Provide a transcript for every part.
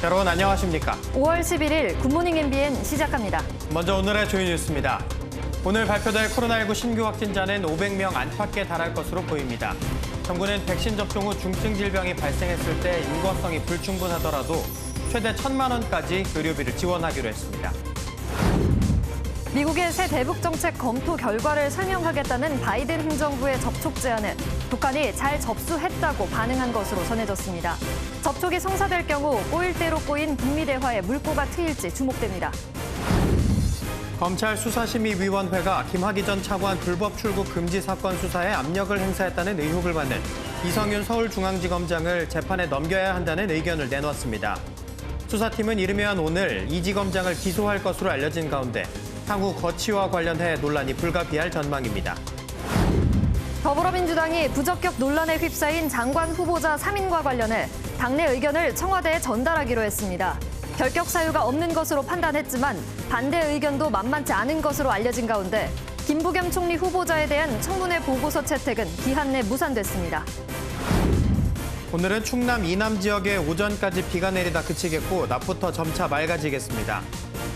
여러분 안녕하십니까? 5월 11일 굿모닝 MBN 시작합니다. 먼저 오늘의 주요 뉴스입니다. 오늘 발표될 코로나19 신규 확진자는 500명 안팎에 달할 것으로 보입니다. 정부는 백신 접종 후 중증 질병이 발생했을 때 인과성이 불충분하더라도 최대 1,000만 원까지 의료비를 지원하기로 했습니다. 미국의 새 대북 정책 검토 결과를 설명하겠다는 바이든 행정부의 접촉 제안을 북한이 잘 접수했다고 반응한 것으로 전해졌습니다. 접촉이 성사될 경우 꼬일 대로 꼬인 북미 대화에 물꼬가 트일지 주목됩니다. 검찰 수사심의위원회가 김학의 전 차관 불법 출국 금지 사건 수사에 압력을 행사했다는 의혹을 받는 이성윤 서울중앙지검장을 재판에 넘겨야 한다는 의견을 내놨습니다. 수사팀은 이르면 오늘 이 지검장을 기소할 것으로 알려진 가운데 향후 거취와 관련해 논란이 불가피할 전망입니다. 더불어민주당이 부적격 논란에 휩싸인 장관 후보자 3인과 관련해 당내 의견을 청와대에 전달하기로 했습니다. 결격 사유가 없는 것으로 판단했지만 반대 의견도 만만치 않은 것으로 알려진 가운데 김부겸 총리 후보자에 대한 청문회 보고서 채택은 기한 내 무산됐습니다. 오늘은 충남 이남 지역에 오전까지 비가 내리다 그치겠고 낮부터 점차 맑아지겠습니다.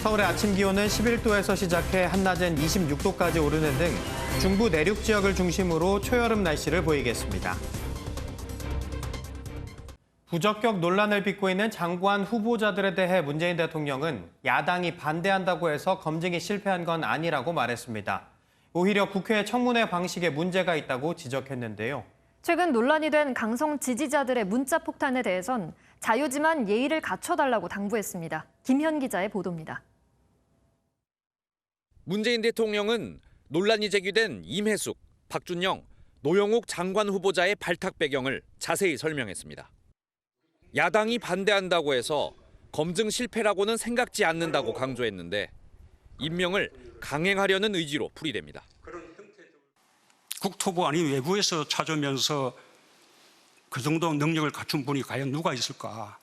서울의 아침 기온은 11도에서 시작해 한낮엔 26도까지 오르는 등 중부 내륙 지역을 중심으로 초여름 날씨를 보이겠습니다. 부적격 논란을 빚고 있는 장관 후보자들에 대해 문재인 대통령은 야당이 반대한다고 해서 검증이 실패한 건 아니라고 말했습니다. 오히려 국회 청문회 방식에 문제가 있다고 지적했는데요. 최근 논란이 된 강성 지지자들의 문자 폭탄에 대해선 자유지만 예의를 갖춰달라고 당부했습니다. 김현 기자의 보도입니다. 문재인 대통령은 논란이 제기된 임혜숙, 박준영, 노영욱 장관 후보자의 발탁 배경을 자세히 설명했습니다. 야당이 반대한다고 해서 검증 실패라고는 생각지 않는다고 강조했는데 임명을 강행하려는 의지로 풀이됩니다. 국토부 아닌 외부에서 찾으면서 그 정도 능력을 갖춘 분이 과연 누가 있을까?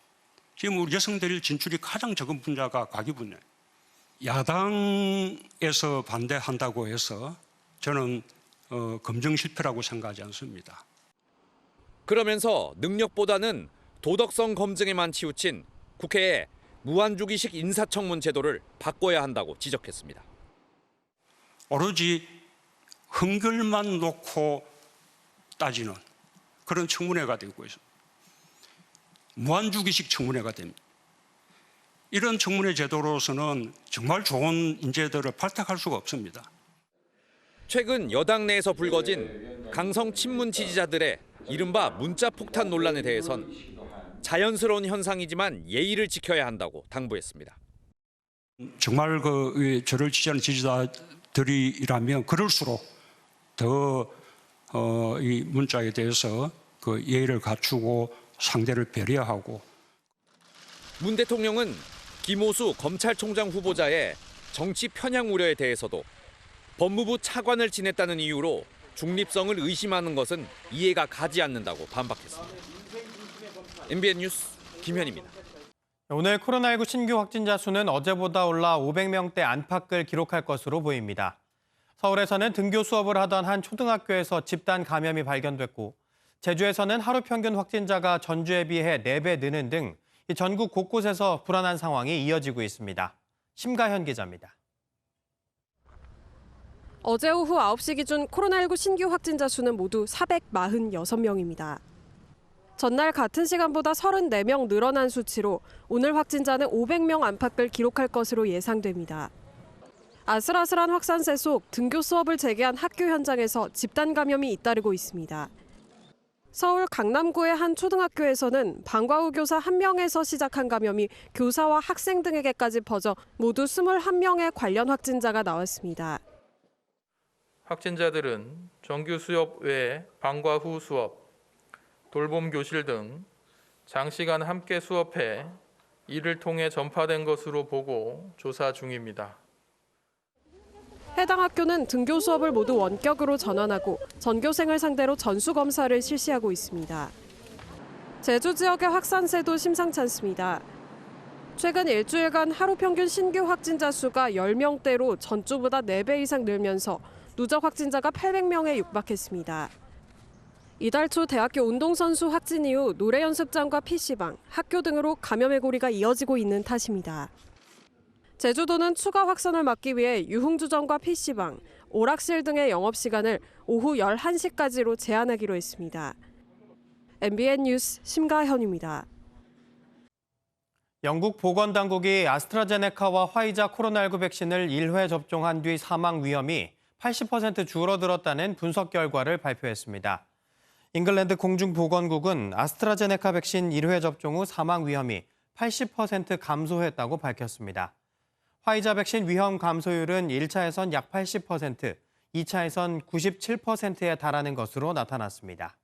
지금 우리 여성들 진출이 가장 적은 분야가 가계분야. 야당에서 반대한다고 해서 저는 검증 실패라고 생각하지 않습니다. 그러면서 능력보다는 도덕성 검증에만 치우친 국회의 무한주기식 인사청문 제도를 바꿔야 한다고 지적했습니다. 오로지 흥결만 놓고 따지는 그런 청문회가 되고 있습니다. 무한주기식 청문회가 됩니다. 이런 청문회 제도로서는 정말 좋은 인재들을 발탁할 수가 없습니다. 최근 여당 내에서 불거진 강성 친문 지지자들의 이른바 문자 폭탄 논란에 대해선 자연스러운 현상이지만 예의를 지켜야 한다고 당부했습니다. 정말 저를 지지하는 지지자들이라면 그럴수록 더 이 문자에 대해서 그 예의를 갖추고 상대를 배려하고. 문 대통령은 김오수 검찰총장 후보자의 정치 편향 우려에 대해서도 법무부 차관을 지냈다는 이유로 중립성을 의심하는 것은 이해가 가지 않는다고 반박했습니다. MBN 뉴스 김현입니다. 오늘 코로나19 신규 확진자 수는 어제보다 올라 500명대 안팎을 기록할 것으로 보입니다. 서울에서는 등교 수업을 하던 한 초등학교에서 집단 감염이 발견됐고 제주에서는 하루 평균 확진자가 전주에 비해 4배 느는 등 전국 곳곳에서 불안한 상황이 이어지고 있습니다. 심가현 기자입니다. 어제 오후 9시 기준 코로나19 신규 확진자 수는 모두 446명입니다. 전날 같은 시간보다 34명 늘어난 수치로 오늘 확진자는 500명 안팎을 기록할 것으로 예상됩니다. 아슬아슬한 확산세 속 등교 수업을 재개한 학교 현장에서 집단 감염이 잇따르고 있습니다. 서울 강남구의 한 초등학교에서는 방과 후 교사 1명에서 시작한 감염이 교사와 학생 등에게까지 퍼져 모두 21명의 관련 확진자가 나왔습니다. 확진자들은 정규 수업 외에 방과 후 수업, 돌봄 교실 등 장시간 함께 수업해 이를 통해 전파된 것으로 보고 조사 중입니다. 해당 학교는 등교 수업을 모두 원격으로 전환하고 전교생을 상대로 전수검사를 실시하고 있습니다. 제주 지역의 확산세도 심상치 않습니다. 최근 일주일간 하루 평균 신규 확진자 수가 10명대로 전주보다 4배 이상 늘면서 누적 확진자가 800명에 육박했습니다. 이달 초 대학교 운동선수 확진 이후 노래 연습장과 PC방, 학교 등으로 감염의 고리가 이어지고 있는 탓입니다. 제주도는 추가 확산을 막기 위해 유흥주점과 PC방, 오락실 등의 영업시간을 오후 11시까지로 제한하기로 했습니다. MBN 뉴스 심가현입니다. 영국 보건당국이 아스트라제네카와 화이자 코로나19 백신을 1회 접종한 뒤 사망 위험이 80% 줄어들었다는 분석 결과를 발표했습니다. 잉글랜드 공중보건국은 아스트라제네카 백신 1회 접종 후 사망 위험이 80% 감소했다고 밝혔습니다. 화이자 백신 위험 감소율은 1차에선 약 80%, 2차에선 97%에 달하는 것으로 나타났습니다.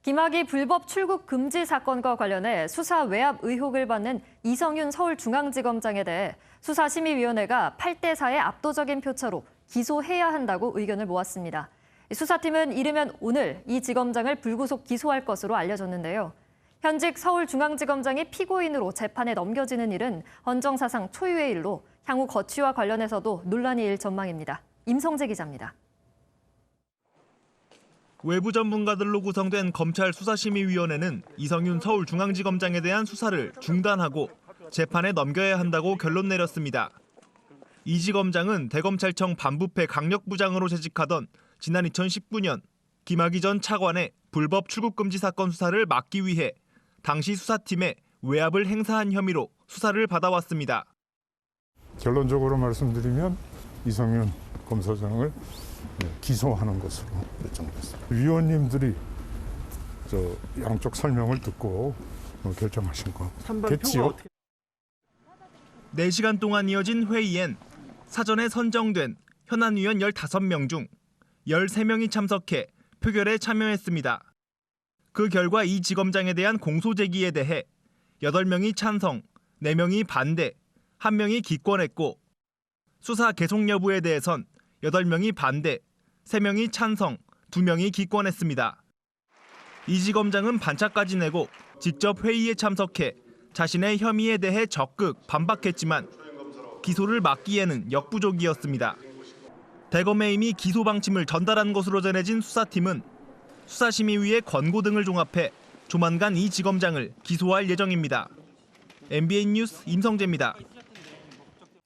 김학의 불법 출국 금지 사건과 관련해 수사 외압 의혹을 받는 이성윤 서울중앙지검장에 대해 수사심의위원회가 8대4의 압도적인 표차로 기소해야 한다고 의견을 모았습니다. 수사팀은 이르면 오늘 이 지검장을 불구속 기소할 것으로 알려졌는데요. 현직 서울중앙지검장이 피고인으로 재판에 넘겨지는 일은 헌정사상 초유의 일로 향후 거취와 관련해서도 논란이 일 전망입니다. 임성재 기자입니다. 외부 전문가들로 구성된 검찰 수사심의위원회는 이성윤 서울중앙지검장에 대한 수사를 중단하고 재판에 넘겨야 한다고 결론 내렸습니다. 이 지검장은 대검찰청 반부패 강력부장으로 재직하던 지난 2019년 김학의 전 차관의 불법 출국금지 사건 수사를 막기 위해 당시 수사팀에 외압을 행사한 혐의로 수사를 받아왔습니다. 결론적으로 말씀드리면 이성윤 검사장을 기소하는 것으로 결정됐습니다. 위원님들이 양쪽 설명을 듣고 결정하신 거겠지요. 4시간 동안 이어진 회의엔 사전에 선정된 현안 위원 15명 중 13명이 참석해 표결에 참여했습니다. 그 결과 이 지검장에 대한 공소 제기에 대해 8명이 찬성, 4명이 반대, 1명이 기권했고 수사 계속 여부에 대해선 8명이 반대, 3명이 찬성, 2명이 기권했습니다. 이 지검장은 반차까지 내고 직접 회의에 참석해 자신의 혐의에 대해 적극 반박했지만 기소를 막기에는 역부족이었습니다. 대검에 이미 기소 방침을 전달한 것으로 전해진 수사팀은 수사심의위의 권고 등을 종합해 조만간 이 지검장을 기소할 예정입니다. MBN 뉴스 임성재입니다.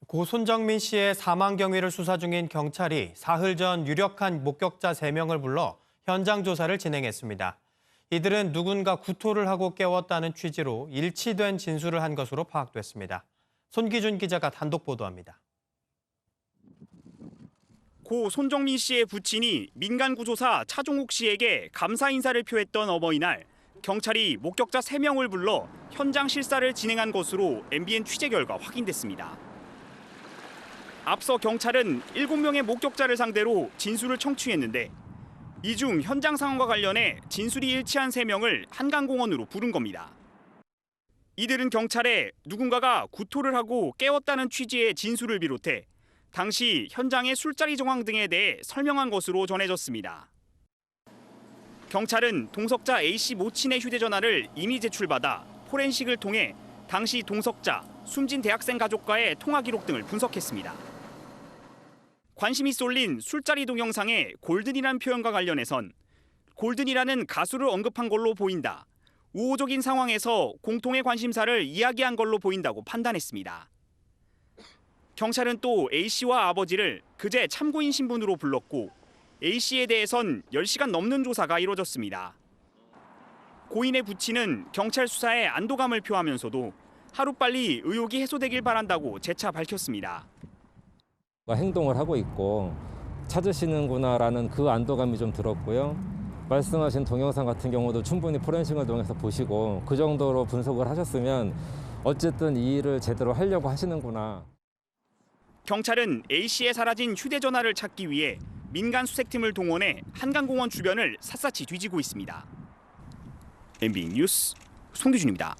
고 손정민 씨의 사망 경위를 수사 중인 경찰이 사흘 전 유력한 목격자 3명을 불러 현장 조사를 진행했습니다. 이들은 누군가 구토를 하고 깨웠다는 취지로 일치된 진술을 한 것으로 파악됐습니다. 손기준 기자가 단독 보도합니다. 고 손정민 씨의 부친이 민간구조사 차종욱 씨에게 감사 인사를 표했던 어버이날, 경찰이 목격자 3명을 불러 현장 실사를 진행한 것으로 MBN 취재 결과 확인됐습니다. 앞서 경찰은 7명의 목격자를 상대로 진술을 청취했는데 이 중 현장 상황과 관련해 진술이 일치한 3명을 한강공원으로 부른 겁니다. 이들은 경찰에 누군가가 구토를 하고 깨웠다는 취지의 진술을 비롯해 당시 현장의 술자리 정황 등에 대해 설명한 것으로 전해졌습니다. 경찰은 동석자 A씨 모친의 휴대전화를 이미 제출받아 포렌식을 통해 당시 동석자, 숨진 대학생 가족과의 통화 기록 등을 분석했습니다. 관심이 쏠린 술자리 동영상의 골든이라는 표현과 관련해선 골든이라는 가수를 언급한 걸로 보인다. 우호적인 상황에서 공통의 관심사를 이야기한 걸로 보인다고 판단했습니다. 경찰은 또 A씨와 아버지를 그제 참고인 신분으로 불렀고 A씨에 대해선 10시간 넘는 조사가 이뤄졌습니다. 고인의 부친은 경찰 수사에 안도감을 표하면서도 하루빨리 의혹이 해소되길 바란다고 재차 밝혔습니다. 행동을 하고 있고 찾으시는구나라는 그 안도감이 좀 들었고요. 말씀하신 동영상 같은 경우도 충분히 포렌식을 통해서 보시고 그 정도로 분석을 하셨으면 어쨌든 이 일을 제대로 하려고 하시는구나. 경찰은 A씨의 사라진 휴대전화를 찾기 위해 민간 수색팀을 동원해 한강공원 주변을 샅샅이 뒤지고 있습니다. MBN 뉴스 송기준입니다.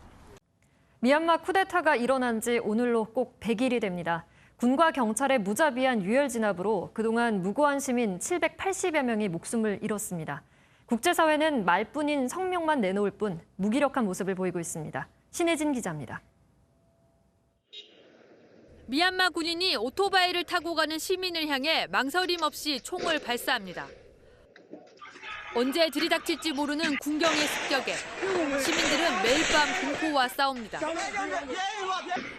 미얀마 쿠데타가 일어난 지 오늘로 꼭 100일이 됩니다. 군과 경찰의 무자비한 유혈 진압으로 그동안 무고한 시민 780여 명이 목숨을 잃었습니다. 국제사회는 말뿐인 성명만 내놓을 뿐 무기력한 모습을 보이고 있습니다. 신혜진 기자입니다. 미얀마 군인이 오토바이를 타고 가는 시민을 향해 망설임 없이 총을 발사합니다. 언제 들이닥칠지 모르는 군경의 습격에 시민들은 매일 밤 공포와 싸웁니다.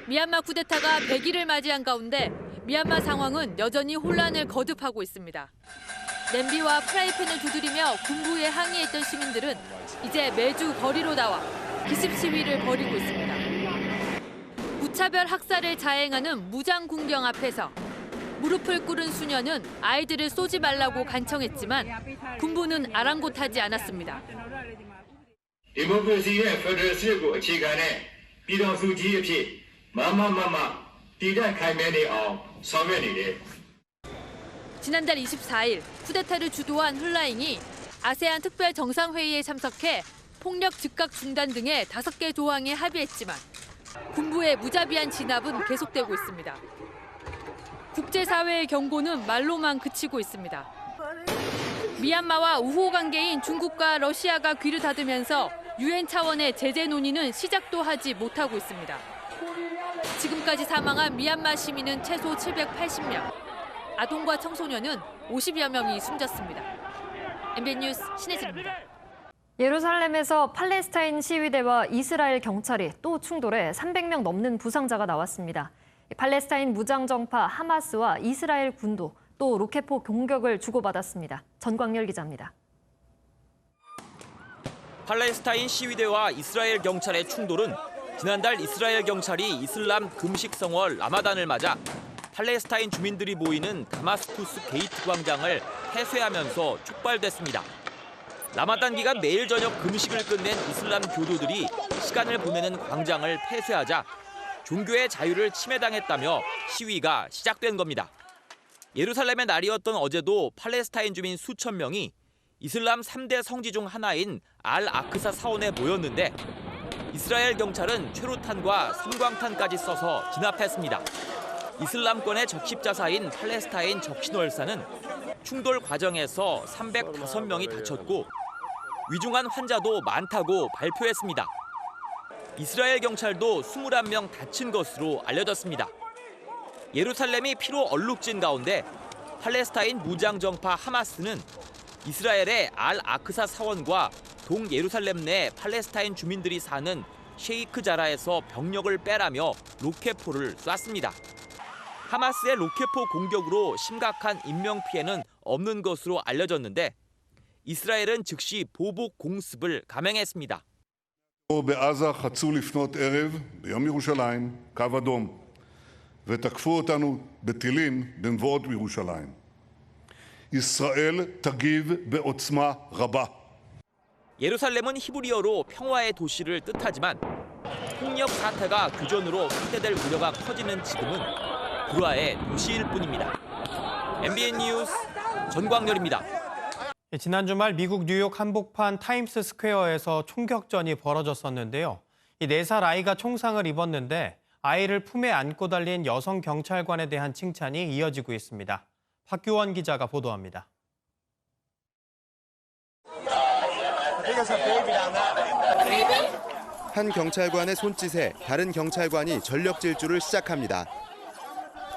미얀마 쿠데타가 100일을 맞이한 가운데 미얀마 상황은 여전히 혼란을 거듭하고 있습니다. 냄비와 프라이팬을 두드리며 군부에 항의했던 시민들은 이제 매주 거리로 나와 기습 시위를 벌이고 있습니다. 무차별 학살을 자행하는 무장 군경 앞에서 무릎을 꿇은 수녀는 아이들을 쏘지 말라고 간청했지만 군부는 아랑곳하지 않았습니다. 디모크라시의 페더럴 시스템을အခြေခံတဲ့ ပြည်ထောင်စုကြီးအဖြစ်တည်တံ့ခိုင်မြဲနေအောင်ဆောင်ရွက်နေတယ် 지난달 24일 쿠데타를 주도한 훌라잉이 아세안 특별 정상회의에 참석해 폭력 즉각 중단 등의 5개 조항에 합의했지만 군부의 무자비한 진압은 계속되고 있습니다. 국제사회의 경고는 말로만 그치고 있습니다. 미얀마와 우호 관계인 중국과 러시아가 귀를 닫으면서 유엔 차원의 제재 논의는 시작도 하지 못하고 있습니다. 지금까지 사망한 미얀마 시민은 최소 780명, 아동과 청소년은 50여 명이 숨졌습니다. MBN 뉴스 신혜진입니다. 예루살렘에서 팔레스타인 시위대와 이스라엘 경찰이 또 충돌해 300명 넘는 부상자가 나왔습니다. 팔레스타인 무장정파 하마스와 이스라엘 군도 또 로켓포 공격을 주고받았습니다. 전광열 기자입니다. 팔레스타인 시위대와 이스라엘 경찰의 충돌은 지난달 이스라엘 경찰이 이슬람 금식 성월 라마단을 맞아 팔레스타인 주민들이 모이는 다마스쿠스 게이트 광장을 폐쇄하면서 촉발됐습니다. 라마단 기간 매일 저녁 금식을 끝낸 이슬람 교도들이 시간을 보내는 광장을 폐쇄하자 종교의 자유를 침해당했다며 시위가 시작된 겁니다. 예루살렘의 날이었던 어제도 팔레스타인 주민 수천 명이 이슬람 3대 성지 중 하나인 알 아크사 사원에 모였는데 이스라엘 경찰은 최루탄과 섬광탄까지 써서 진압했습니다. 이슬람권의 적십자사인 팔레스타인 적신월사는 충돌 과정에서 305명이 다쳤고 위중한 환자도 많다고 발표했습니다. 이스라엘 경찰도 21명 다친 것으로 알려졌습니다. 예루살렘이 피로 얼룩진 가운데 팔레스타인 무장정파 하마스는 이스라엘의 알 아크사 사원과 동예루살렘 내 팔레스타인 주민들이 사는 셰이크 자라에서 병력을 빼라며 로켓포를 쐈습니다. 하마스의 로켓포 공격으로 심각한 인명피해는 없는 것으로 알려졌는데 이스라엘은 즉시 보복 공습을 감행했습니다. בעזה חצו לפנות ערב ביום ירושלים קו אדום ותקפו אותנו בטילים במבואות בירושלים. ישראל תגיב בעוצמה רבה. 예루살렘은 히브리어로 평화의 도시를 뜻하지만 폭력 사태가 규전으로 확대될 우려가 커지는 지금은 불화의 도시일 뿐입니다. MBN 뉴스 전광열입니다. 지난 주말 미국 뉴욕 한복판 타임스 스퀘어에서 총격전이 벌어졌었는데요. 이 4살 아이가 총상을 입었는데 아이를 품에 안고 달린 여성 경찰관에 대한 칭찬이 이어지고 있습니다. 박규원 기자가 보도합니다. 한 경찰관의 손짓에 다른 경찰관이 전력 질주를 시작합니다.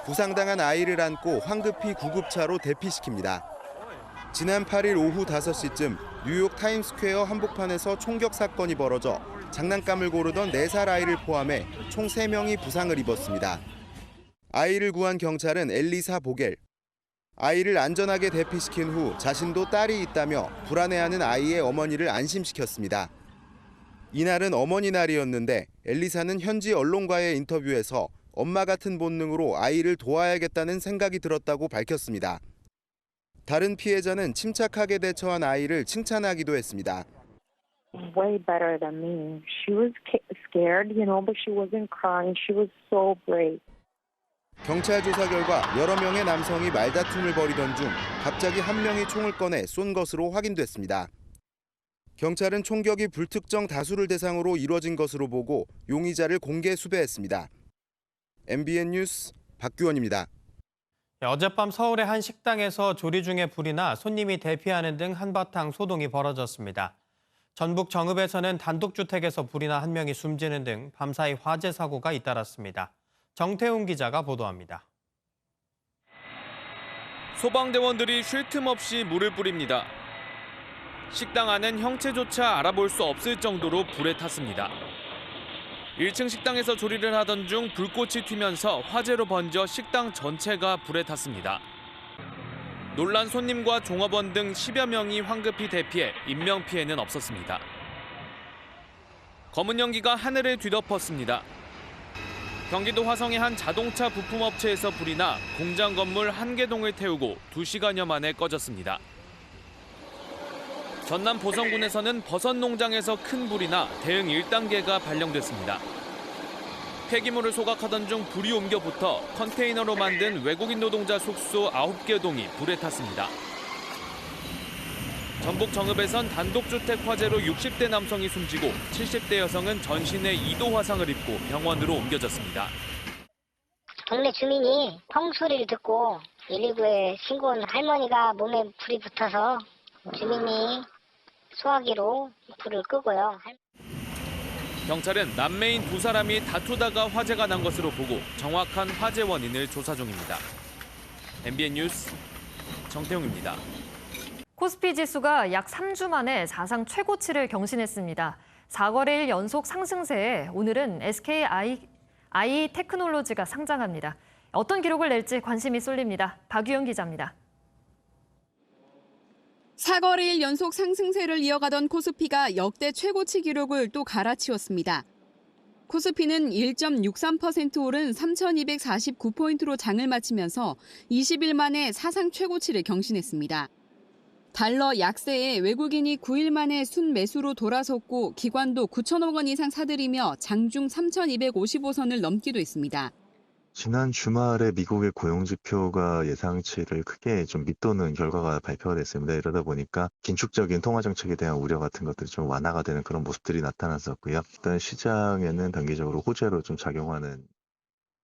부상당한 아이를 안고 황급히 구급차로 대피시킵니다. 지난 8일 오후 5시쯤 뉴욕 타임스퀘어 한복판에서 총격 사건이 벌어져 장난감을 고르던 4살 아이를 포함해 총 3명이 부상을 입었습니다. 아이를 구한 경찰은 엘리사 보겔. 아이를 안전하게 대피시킨 후 자신도 딸이 있다며 불안해하는 아이의 어머니를 안심시켰습니다. 이날은 어머니 날이었는데 엘리사는 현지 언론과의 인터뷰에서 엄마 같은 본능으로 아이를 도와야겠다는 생각이 들었다고 밝혔습니다. 다른 피해자는 침착하게 대처한 아이를 칭찬하기도 했습니다. Way better than me. She was scared, but she wasn't crying. She was so brave. 경찰 조사 결과 여러 명의 남성이 말다툼을 벌이던 중 갑자기 한 명이 총을 꺼내 쏜 것으로 확인됐습니다. 경찰은 총격이 불특정 다수를 대상으로 이뤄진 것으로 보고 용의자를 공개 수배했습니다. MBN 뉴스 박규원입니다. 어젯밤 서울의 한 식당에서 조리 중에 불이 나 손님이 대피하는 등 한바탕 소동이 벌어졌습니다. 전북 정읍에서는 단독주택에서 불이 나 한 명이 숨지는 등 밤사이 화재 사고가 잇따랐습니다. 정태웅 기자가 보도합니다. 소방대원들이 쉴 틈 없이 물을 뿌립니다. 식당 안은 형체조차 알아볼 수 없을 정도로 불에 탔습니다. 1층 식당에서 조리를 하던 중 불꽃이 튀면서 화재로 번져 식당 전체가 불에 탔습니다. 놀란 손님과 종업원 등 10여 명이 황급히 대피해 인명피해는 없었습니다. 검은 연기가 하늘을 뒤덮었습니다. 경기도 화성의 한 자동차 부품업체에서 불이 나 공장 건물 1개 동을 태우고 2시간여 만에 꺼졌습니다. 전남 보성군에서는 버섯 농장에서 큰 불이 나 대응 1단계가 발령됐습니다. 폐기물을 소각하던 중 불이 옮겨 붙어 컨테이너로 만든 외국인 노동자 숙소 9개 동이 불에 탔습니다. 전북 정읍에선 단독주택 화재로 60대 남성이 숨지고 70대 여성은 전신에 2도 화상을 입고 병원으로 옮겨졌습니다. 동네 주민이 펑 소리를 듣고 119에 신고한 할머니가 몸에 불이 붙어서 주민이 소화기로 불을 끄고요. 경찰은 남매인 2사람이 다투다가 화재가 난 것으로 보고 정확한 화재 원인을 조사 중입니다. MBN 뉴스 정태웅입니다. 코스피 지수가 약 3주 만에 사상 최고치를 경신했습니다. 4거래일 연속 상승세에 오늘은 SK IT테크놀로지가 상장합니다. 어떤 기록을 낼지 관심이 쏠립니다. 박유영 기자입니다. 4거래일 연속 상승세를 이어가던 코스피가 역대 최고치 기록을 또 갈아치웠습니다. 코스피는 1.63% 오른 3,249포인트로 장을 마치면서 20일 만에 사상 최고치를 경신했습니다. 달러 약세에 외국인이 9일 만에 순매수로 돌아섰고 기관도 9천억 원 이상 사들이며 장중 3,255선을 넘기도 했습니다. 지난 주말에 미국의 고용지표가 예상치를 크게 좀 밑도는 결과가 발표가 됐습니다. 이러다 보니까 긴축적인 통화정책에 대한 우려 같은 것들이 좀 완화가 되는 그런 모습들이 나타났었고요. 일단 시장에는 단기적으로 호재로 좀 작용하는.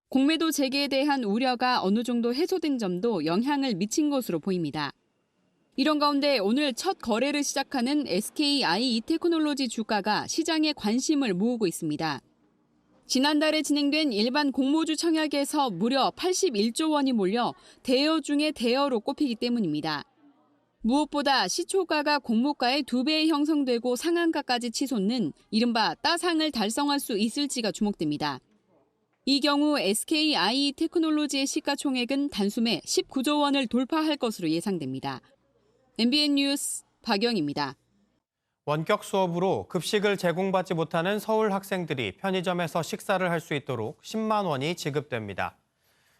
공매도 재개에 대한 우려가 어느 정도 해소된 점도 영향을 미친 것으로 보입니다. 이런 가운데 오늘 첫 거래를 시작하는 SK IT테크놀로지 주가가 시장의 관심을 모으고 있습니다. 지난달에 진행된 일반 공모주 청약에서 무려 81조 원이 몰려 대여 중에 대여로 꼽히기 때문입니다. 무엇보다 시초가가 공모가의 2배에 형성되고 상한가까지 치솟는 이른바 따상을 달성할 수 있을지가 주목됩니다. 이 경우 SK IT테크놀로지의 시가총액은 단숨에 19조 원을 돌파할 것으로 예상됩니다. MBN 뉴스 박영입니다. 원격 수업으로 급식을 제공받지 못하는 서울 학생들이 편의점에서 식사를 할 수 있도록 10만 원이 지급됩니다.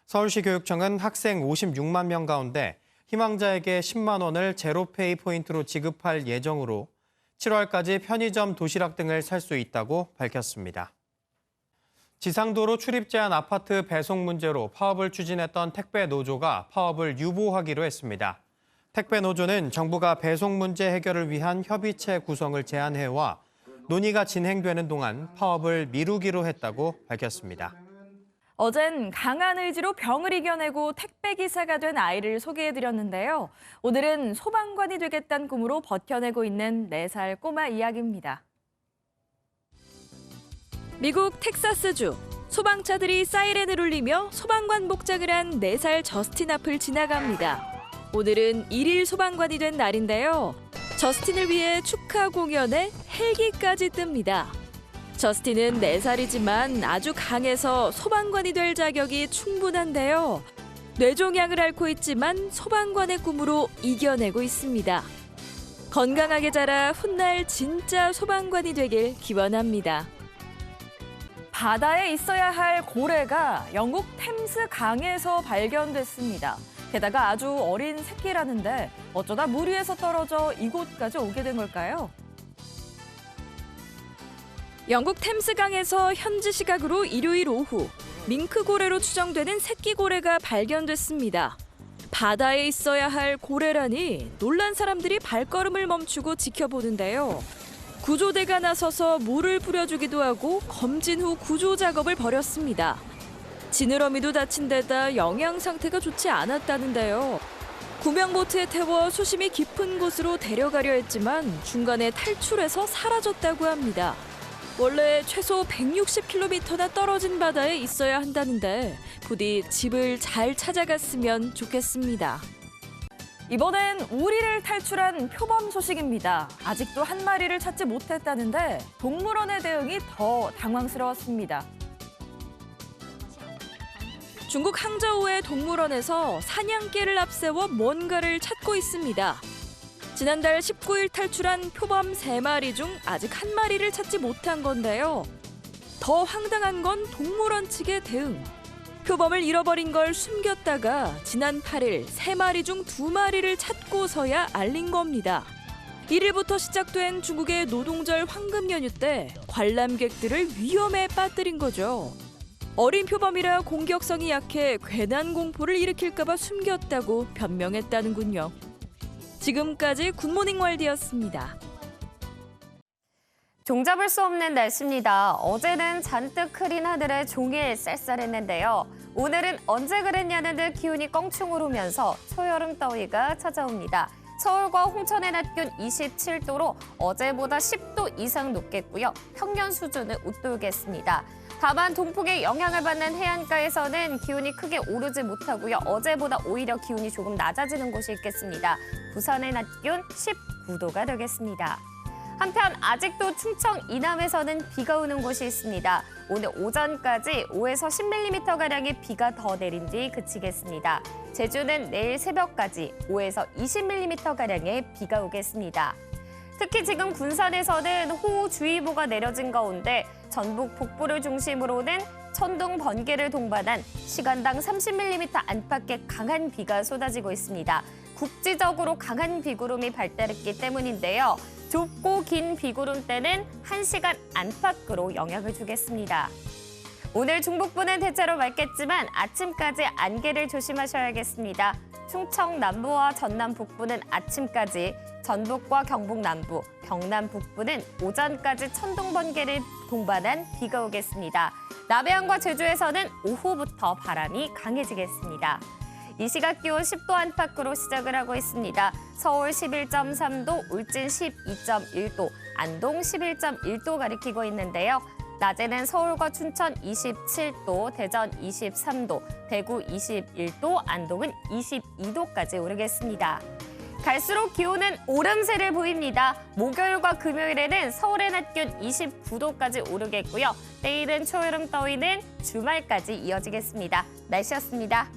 서울시 교육청은 학생 56만 명 가운데 희망자에게 10만 원을 제로페이 포인트로 지급할 예정으로 7월까지 편의점 도시락 등을 살 수 있다고 밝혔습니다. 지상도로 출입 제한 아파트 배송 문제로 파업을 추진했던 택배 노조가 파업을 유보하기로 했습니다. 택배 노조는 정부가 배송 문제 해결을 위한 협의체 구성을 제안해와 논의가 진행되는 동안 파업을 미루기로 했다고 밝혔습니다. 어젠 강한 의지로 병을 이겨내고 택배기사가 된 아이를 소개해드렸는데요. 오늘은 소방관이 되겠다는 꿈으로 버텨내고 있는 4살 꼬마 이야기입니다. 미국 텍사스주. 소방차들이 사이렌을 울리며 소방관 복장을 한 4살 저스틴 앞을 지나갑니다. 오늘은 1일 소방관이 된 날인데요. 저스틴을 위해 축하 공연에 헬기까지 뜹니다. 저스틴은 4살이지만 아주 강해서 소방관이 될 자격이 충분한데요. 뇌종양을 앓고 있지만 소방관의 꿈으로 이겨내고 있습니다. 건강하게 자라 훗날 진짜 소방관이 되길 기원합니다. 바다에 있어야 할 고래가 영국 템스 강에서 발견됐습니다. 게다가 아주 어린 새끼라는데 어쩌다 물 위에서 떨어져 이곳까지 오게 된 걸까요? 영국 템스강에서 현지 시각으로 일요일 오후 밍크고래로 추정되는 새끼 고래가 발견됐습니다. 바다에 있어야 할 고래라니 놀란 사람들이 발걸음을 멈추고 지켜보는데요. 구조대가 나서서 물을 뿌려주기도 하고 검진 후 구조 작업을 벌였습니다. 지느러미도 다친 데다 영양 상태가 좋지 않았다는데요. 구명보트에 태워 수심이 깊은 곳으로 데려가려 했지만 중간에 탈출해서 사라졌다고 합니다. 원래 최소 160km나 떨어진 바다에 있어야 한다는데 부디 집을 잘 찾아갔으면 좋겠습니다. 이번엔 우리를 탈출한 표범 소식입니다. 아직도 한 마리를 찾지 못했다는데 동물원의 대응이 더 당황스러웠습니다. 중국 항저우의 동물원에서 사냥개를 앞세워 뭔가를 찾고 있습니다. 지난달 19일 탈출한 표범 3마리 중 아직 한 마리를 찾지 못한 건데요. 더 황당한 건 동물원 측의 대응. 표범을 잃어버린 걸 숨겼다가 지난 8일 3마리 중 2마리를 찾고서야 알린 겁니다. 1일부터 시작된 중국의 노동절 황금 연휴 때 관람객들을 위험에 빠뜨린 거죠. 어린 표범이라 공격성이 약해 괜한 공포를 일으킬까 봐 숨겼다고 변명했다는군요. 지금까지 굿모닝 월드였습니다. 종잡을 수 없는 날씨입니다. 어제는 잔뜩 흐린 하늘에 종일 쌀쌀했는데요. 오늘은 언제 그랬냐는 듯 기온이 껑충 오르면서 초여름 더위가 찾아옵니다. 서울과 홍천의 낮 기온 27도로 어제보다 10도 이상 높겠고요. 평년 수준을 웃돌겠습니다. 다만 동풍의 영향을 받는 해안가에서는 기온이 크게 오르지 못하고요. 어제보다 오히려 기온이 조금 낮아지는 곳이 있겠습니다. 부산의 낮 기온 19도가 되겠습니다. 한편 아직도 충청 이남에서는 비가 오는 곳이 있습니다. 오늘 오전까지 5에서 10mm가량의 비가 더 내린 뒤 그치겠습니다. 제주는 내일 새벽까지 5에서 20mm가량의 비가 오겠습니다. 특히 지금 군산에서는 호우주의보가 내려진 가운데 전북 북부를 중심으로는 천둥, 번개를 동반한 시간당 30mm 안팎의 강한 비가 쏟아지고 있습니다. 국지적으로 강한 비구름이 발달했기 때문인데요. 좁고 긴 비구름대는 1시간 안팎으로 영향을 주겠습니다. 오늘 중북부는 대체로 맑겠지만 아침까지 안개를 조심하셔야겠습니다. 충청 남부와 전남 북부는 아침까지, 전북과 경북 남부, 경남 북부는 오전까지 천둥, 번개를 동반한 비가 오겠습니다. 남해안과 제주에서는 오후부터 바람이 강해지겠습니다. 이 시각 기온 10도 안팎으로 시작을 하고 있습니다. 서울 11.3도, 울진 12.1도, 안동 11.1도 가리키고 있는데요. 낮에는 서울과 춘천 27도, 대전 23도, 대구 21도, 안동은 22도까지 오르겠습니다. 갈수록 기온은 오름세를 보입니다. 목요일과 금요일에는 서울의 낮 기온 29도까지 오르겠고요. 내일은 초여름 더위는 주말까지 이어지겠습니다. 날씨였습니다.